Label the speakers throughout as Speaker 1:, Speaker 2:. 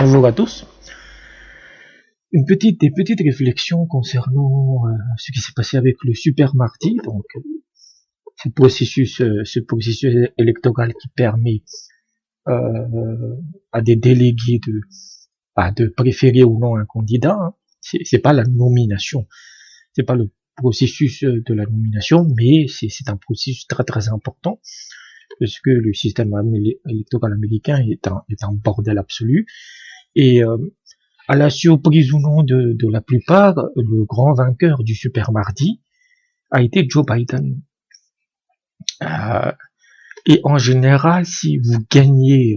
Speaker 1: Bonjour à tous. Des petites réflexions concernant ce qui s'est passé avec le Super Mardi, donc ce processus électoral qui permet à des délégués de préférer ou non un candidat. Hein. C'est pas la nomination, c'est pas le processus de la nomination, mais c'est un processus très très important parce que le système électoral américain est un bordel absolu et à la surprise ou non de la plupart, le grand vainqueur du Super Mardi a été Joe Biden. Euh, et en général, si vous gagnez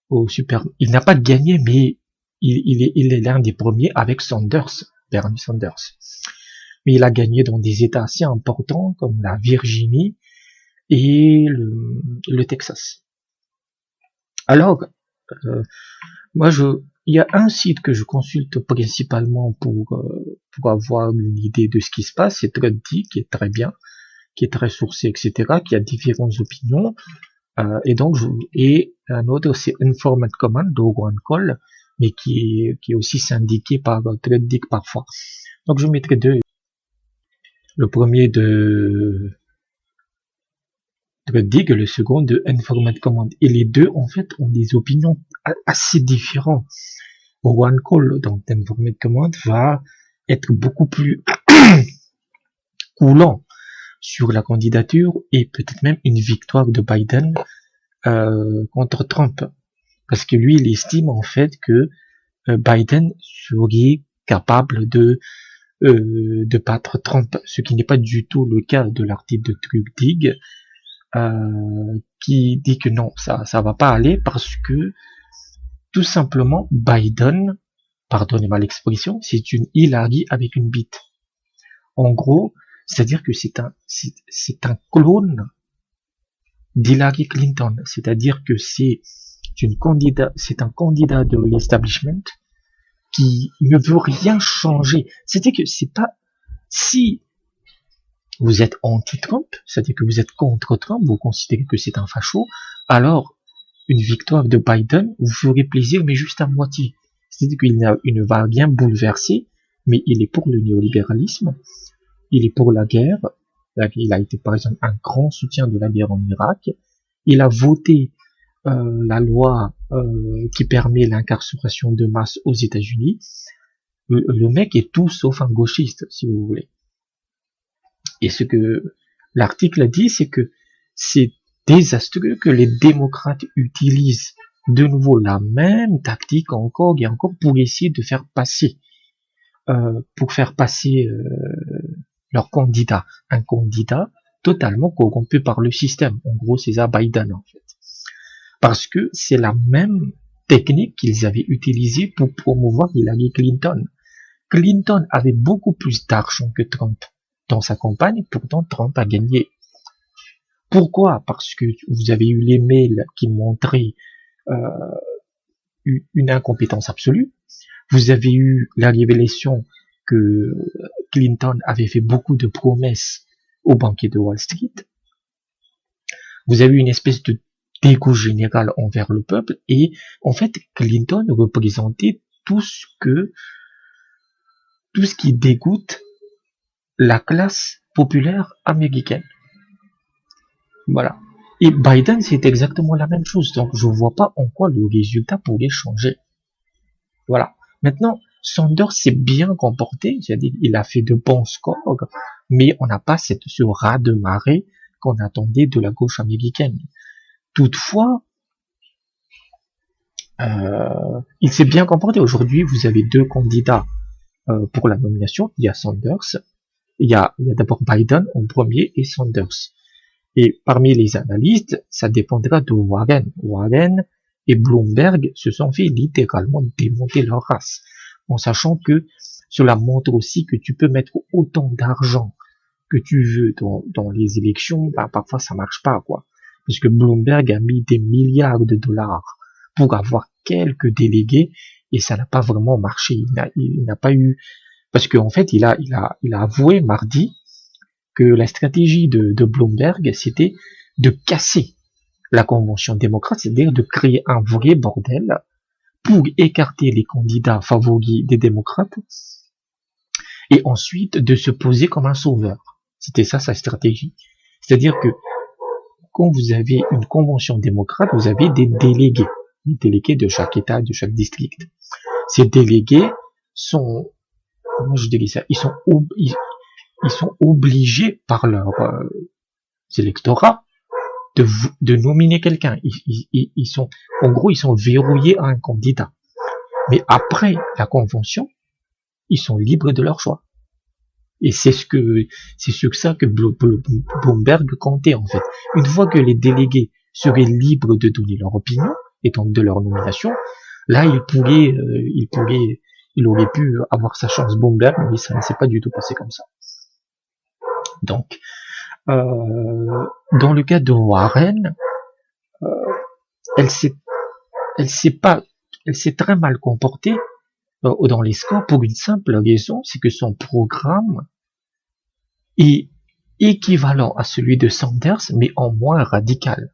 Speaker 1: au Super, il n'a pas gagné, mais il est l'un des premiers avec Sanders, Bernie Sanders. Mais il a gagné dans des États assez importants comme la Virginie et le Texas. Alors, moi, il y a un site que je consulte principalement pour avoir une idée de ce qui se passe, c'est ThreadDeep, qui est très bien, qui est très sourcé, etc., qui a différentes opinions. Et un autre, c'est Informed Command de OneCall, mais qui est aussi syndiqué par ThreadDeep parfois. Donc je mettrai deux. Le premier de ThreadDeep et le second de Informed Command. Et les deux, en fait, ont des opinions assez différentes. OneCall, donc Informed Command, va être beaucoup plus coulant sur la candidature et peut-être même une victoire de Biden contre Trump. Parce que lui, il estime en fait que Biden serait capable de battre Trump, ce qui n'est pas du tout le cas de l'article de ThreadDeep, qui dit que non, ça va pas aller parce que tout simplement Biden, pardonnez-moi l'expression, c'est une Hillary avec une bite. En gros, c'est-à-dire que c'est un clone d'Hillary Clinton, c'est-à-dire que c'est un candidat de l'establishment qui ne veut rien changer. C'est-à-dire que c'est pas, si vous êtes anti-Trump, c'est-à-dire que vous êtes contre Trump, vous considérez que c'est un facho, alors une victoire de Biden vous ferait plaisir, mais juste à moitié. C'est-à-dire qu'il ne va rien bouleverser, mais il est pour le néolibéralisme, il est pour la guerre, il a été par exemple un grand soutien de la guerre en Irak, il a voté la loi qui permet l'incarcération de masse aux États-Unis. Le mec est tout sauf un gauchiste, si vous voulez. Et ce que l'article dit, c'est que c'est désastreux que les démocrates utilisent de nouveau la même tactique encore et encore pour essayer de faire passer leur candidat, un candidat totalement corrompu par le système. En gros, c'est ça Biden en fait. Parce que c'est la même technique qu'ils avaient utilisée pour promouvoir Hillary Clinton. Clinton avait beaucoup plus d'argent que Trump dans sa campagne, pourtant Trump a gagné. Pourquoi? Parce que vous avez eu les mails qui montraient une incompétence absolue. Vous avez eu la révélation que Clinton avait fait beaucoup de promesses aux banquiers de Wall Street. Vous avez eu une espèce de dégoût général envers le peuple et en fait Clinton représentait tout ce qui dégoûte la classe populaire américaine. Voilà. Et Biden, c'est exactement la même chose. Donc, je vois pas en quoi le résultat pourrait changer. Voilà. Maintenant, Sanders s'est bien comporté. C'est-à-dire, il a fait de bons scores, mais on n'a pas ce raz de marée qu'on attendait de la gauche américaine. Toutefois, il s'est bien comporté. Aujourd'hui, vous avez deux candidats pour la nomination. Il y a Sanders. Il y a d'abord Biden en premier et Sanders. Et parmi les analystes, ça dépendra de Warren. Warren et Bloomberg se sont fait littéralement démonter leur race, en sachant que cela montre aussi que tu peux mettre autant d'argent que tu veux dans les élections, bah, parfois ça marche pas, quoi. Parce que Bloomberg a mis des milliards de dollars pour avoir quelques délégués et ça n'a pas vraiment marché. Il n'a pas eu, parce qu'en fait, il a avoué mardi que la stratégie de Bloomberg, c'était de casser la convention démocrate, c'est-à-dire de créer un vrai bordel pour écarter les candidats favoris des démocrates et ensuite de se poser comme un sauveur. C'était ça sa stratégie. C'est-à-dire que quand vous avez une convention démocrate, vous avez des délégués de chaque État, de chaque district. Ces délégués sont, comment je dirais ça, ils sont obligés par leur électorat de nominer quelqu'un. Ils sont, en gros, ils sont verrouillés à un candidat. Mais après la convention, ils sont libres de leur choix. Et c'est ça que Bloomberg comptait, en fait. Une fois que les délégués seraient libres de donner leur opinion, et donc de leur nomination, là, il aurait pu avoir sa chance Bloomberg, mais ça ne s'est pas du tout passé comme ça. Donc, dans le cas de Warren, elle s'est très mal comportée dans les scores pour une simple raison, c'est que son programme est équivalent à celui de Sanders, mais en moins radical.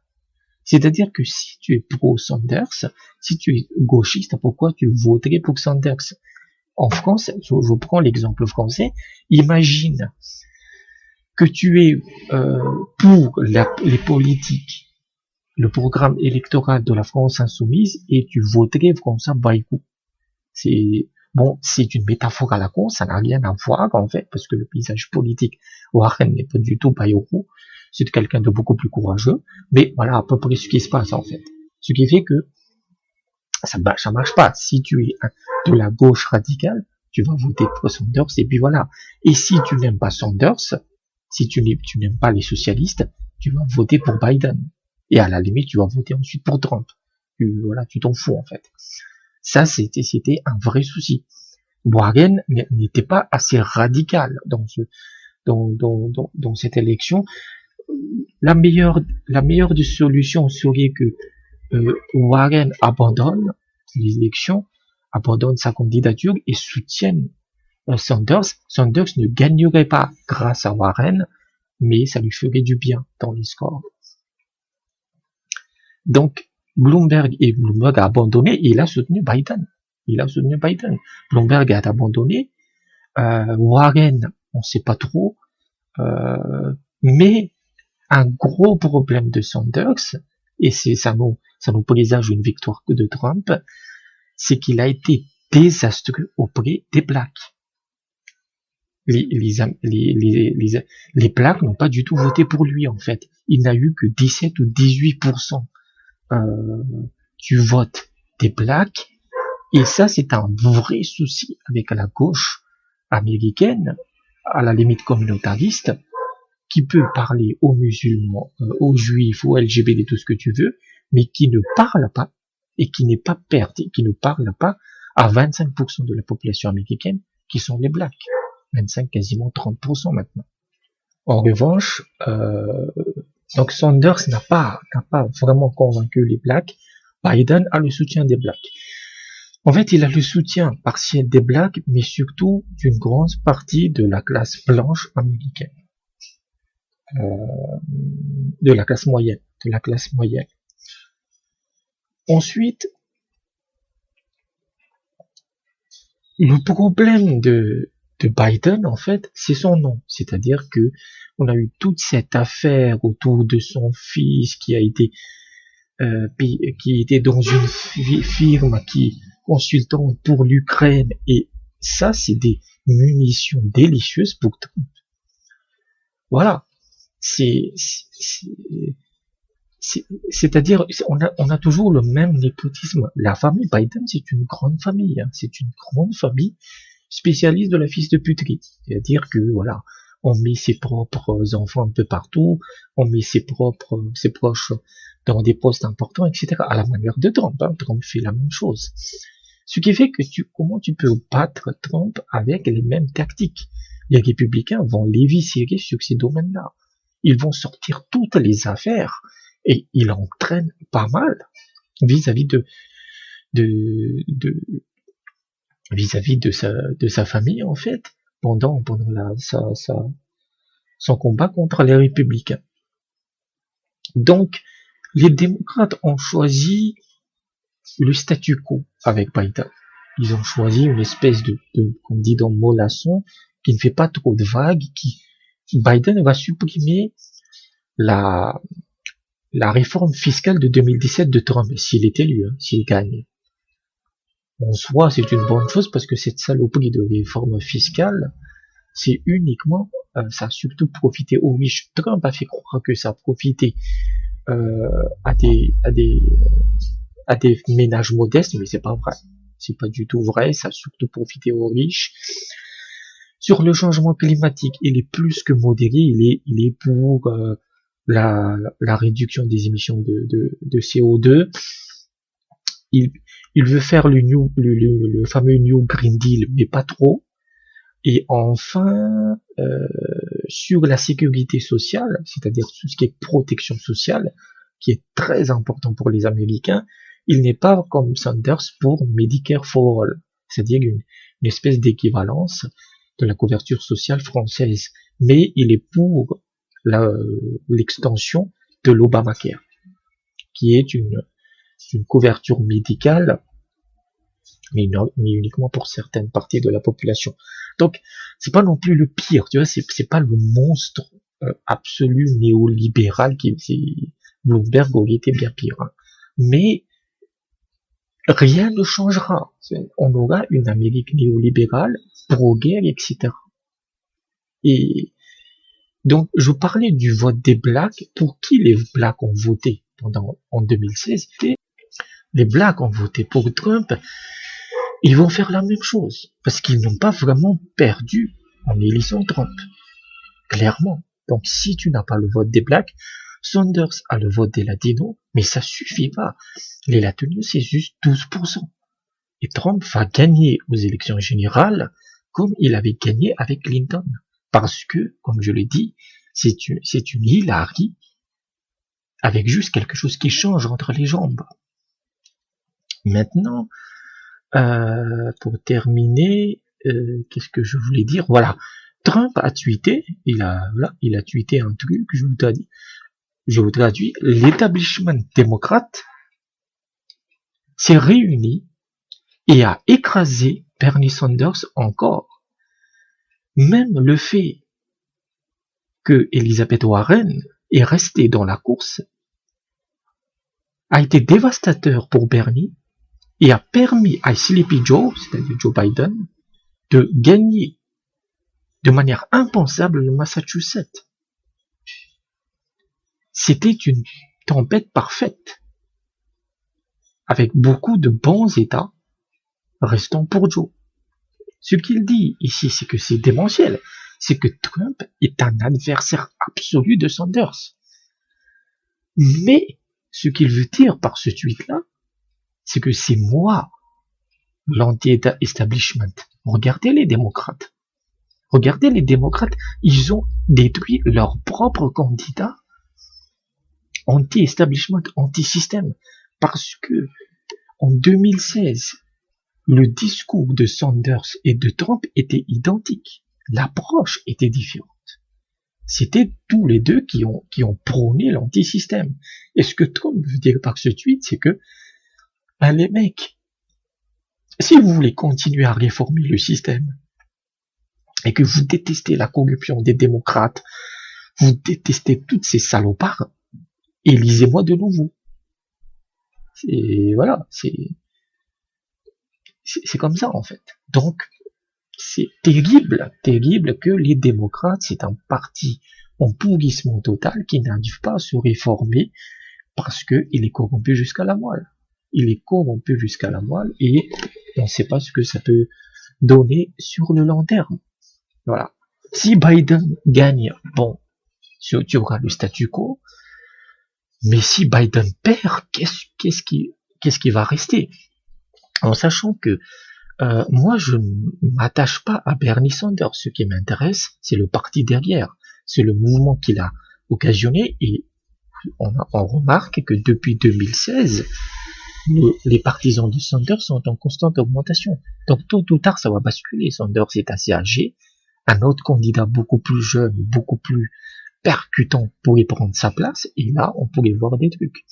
Speaker 1: C'est-à-dire que si tu es pro-Sanders, si tu es gauchiste, pourquoi tu voterais pour Sanders? En France, je prends l'exemple français, imagine que tu es pour les politiques, le programme électoral de la France insoumise, et tu voterais François Bayrou. C'est une métaphore à la con, ça n'a rien à voir en fait, parce que le paysage politique Warren n'est pas du tout Bayrou, c'est quelqu'un de beaucoup plus courageux, mais voilà à peu près ce qui se passe en fait. Ce qui fait que ça marche pas. Si tu es de la gauche radicale, tu vas voter pour Sanders, et puis voilà. Et si tu n'aimes pas Sanders, si tu n'aimes pas les socialistes, tu vas voter pour Biden. Et à la limite, tu vas voter ensuite pour Trump. Tu t'en fous en fait. Ça, c'était un vrai souci. Warren n'était pas assez radical dans cette élection. La meilleure des solutions serait que Warren abandonne les élections, abandonne sa candidature et soutienne Sanders. Sanders ne gagnerait pas grâce à Warren, mais ça lui ferait du bien dans les scores. Donc, Bloomberg a abandonné et il a soutenu Biden. Bloomberg a abandonné. Warren, on ne sait pas trop. Mais un gros problème de Sanders, et ça nous présage une victoire de Trump, c'est qu'il a été désastreux auprès des Blacks. Les Blacks n'ont pas du tout voté pour lui, en fait. Il n'a eu que 17 ou 18% du vote des Blacks, et ça, c'est un vrai souci avec la gauche américaine, à la limite communautariste, qui peut parler aux musulmans, aux juifs, aux LGBT, tout ce que tu veux, mais qui ne parle pas, et qui n'est pas perdu, qui ne parle pas à 25% de la population américaine, qui sont les Blacks. 25, quasiment 30% maintenant. En revanche, donc Sanders n'a pas vraiment convaincu les Blacks. Biden a le soutien des Blacks. En fait, il a le soutien partiel des Blacks, mais surtout d'une grande partie de la classe blanche américaine. De la classe moyenne. Ensuite, le problème de Biden, en fait, c'est son nom. C'est-à-dire que on a eu toute cette affaire autour de son fils qui était dans une firme consultant pour l'Ukraine, et ça, c'est des munitions délicieuses pour Trump. Voilà. C'est-à-dire, on a toujours le même népotisme. La famille Biden, c'est une grande famille. C'est une grande famille spécialiste de la fils de puterie. C'est-à-dire que, voilà, on met ses propres enfants un peu partout, on met ses proches dans des postes importants, etc. À la manière de Trump. Trump fait la même chose. Ce qui fait que comment tu peux battre Trump avec les mêmes tactiques? Les républicains vont l'éviscérer sur ces domaines-là. Ils vont sortir toutes les affaires et il entraîne pas mal vis-à-vis de sa famille, en fait, pendant son combat contre les républicains. Donc, les démocrates ont choisi le statu quo avec Biden. Ils ont choisi une espèce de candidat mollasson qui ne fait pas trop de vagues, Biden va supprimer la réforme fiscale de 2017 de Trump, s'il est élu, s'il gagne. En soi, c'est une bonne chose parce que cette saloperie de réforme fiscale, c'est uniquement, ça a surtout profité aux riches. Trump a fait croire que ça a profité à des ménages modestes, mais c'est pas vrai. C'est pas du tout vrai, ça a surtout profité aux riches. Sur le changement climatique, il est plus que modéré, il est pour la réduction des émissions de CO2. Il veut faire le fameux New Green Deal, mais pas trop. Et enfin, sur la sécurité sociale, c'est-à-dire tout ce qui est protection sociale, qui est très important pour les Américains, il n'est pas comme Sanders pour Medicare for All, c'est-à-dire une espèce d'équivalence de la couverture sociale française, mais il est pour l'extension de l'Obamacare, qui est une couverture médicale, mais uniquement pour certaines parties de la population. Donc, c'est pas non plus le pire, tu vois, c'est pas le monstre absolu néolibéral Bloomberg aurait été bien pire. Hein. Mais rien ne changera. On aura une Amérique néolibérale, pro-guerre, etc. Et donc, je parlais du vote des Blacks. Pour qui les Blacks ont voté en 2016? Les Blacks ont voté pour Trump. Ils vont faire la même chose. Parce qu'ils n'ont pas vraiment perdu en élisant Trump. Clairement. Donc, si tu n'as pas le vote des Blacks, Sanders a le vote des Latinos, mais ça suffit pas. Les Latinos, c'est juste 12%. Et Trump va gagner aux élections générales comme il avait gagné avec Clinton. Parce que, comme je l'ai dit, c'est une Hillary avec juste quelque chose qui change entre les jambes. Maintenant, pour terminer, qu'est-ce que je voulais dire? Voilà. Trump a tweeté, il a tweeté un truc, je vous traduis, l'établissement démocrate s'est réuni et a écrasé Bernie Sanders encore. Même le fait que Elizabeth Warren est restée dans la course a été dévastateur pour Bernie et a permis à Sleepy Joe, c'est-à-dire Joe Biden, de gagner de manière impensable le Massachusetts. C'était une tempête parfaite, avec beaucoup de bons États restant pour Joe. Ce qu'il dit ici, c'est que c'est démentiel, c'est que Trump est un adversaire absolu de Sanders. Mais ce qu'il veut dire par ce tweet-là, c'est que c'est moi, l'anti-establishment. Regardez les démocrates. Regardez les démocrates, ils ont détruit leur propre candidat anti-establishment, anti-système. Parce que en 2016, le discours de Sanders et de Trump était identique. L'approche était différente. C'était tous les deux qui ont prôné l'anti-système. Et ce que Trump veut dire par ce tweet, c'est que, les mecs, si vous voulez continuer à réformer le système, et que vous détestez la corruption des démocrates, vous détestez toutes ces salopards, élisez-moi de nouveau. Et voilà, c'est comme ça en fait. Donc, c'est terrible que les démocrates, c'est un parti en pourrissement total qui n'arrive pas à se réformer parce que il est corrompu jusqu'à la moelle. Il est corrompu jusqu'à la moelle et on ne sait pas ce que ça peut donner sur le long terme. Voilà. Si Biden gagne, bon, tu auras le statu quo. Mais si Biden perd, qu'est-ce qui va rester? En sachant que moi, je ne m'attache pas à Bernie Sanders. Ce qui m'intéresse, c'est le parti derrière. C'est le mouvement qu'il a occasionné. Et on remarque que depuis 2016, les partisans de Sanders sont en constante augmentation. Donc tôt ou tard, ça va basculer. Sanders est assez âgé. Un autre candidat beaucoup plus jeune, beaucoup plus percutant pourrait prendre sa place. Et là, on pourrait voir des trucs.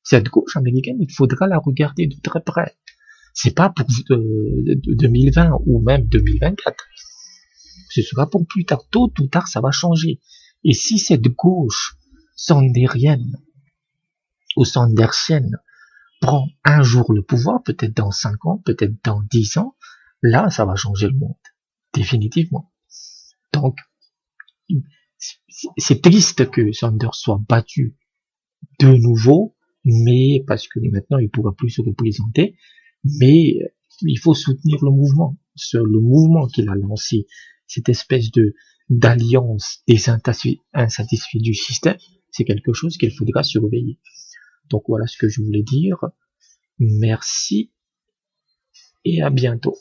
Speaker 1: Cette gauche américaine, il faudra la regarder de très près. C'est pas pour 2020 ou même 2024. Ce sera pour plus tard. Tôt ou tard, ça va changer. Et si cette gauche sandérienne ou sandersienne prend un jour le pouvoir, peut-être dans 5 ans, peut-être dans 10 ans, là, ça va changer le monde. Définitivement. Donc, c'est triste que Sanders soit battu de nouveau, mais parce que maintenant il ne pourra plus se représenter, mais il faut soutenir le mouvement. Le mouvement qu'il a lancé, cette espèce d'alliance des insatisfaits du système, c'est quelque chose qu'il faudra surveiller. Donc voilà ce que je voulais dire. Merci et à bientôt.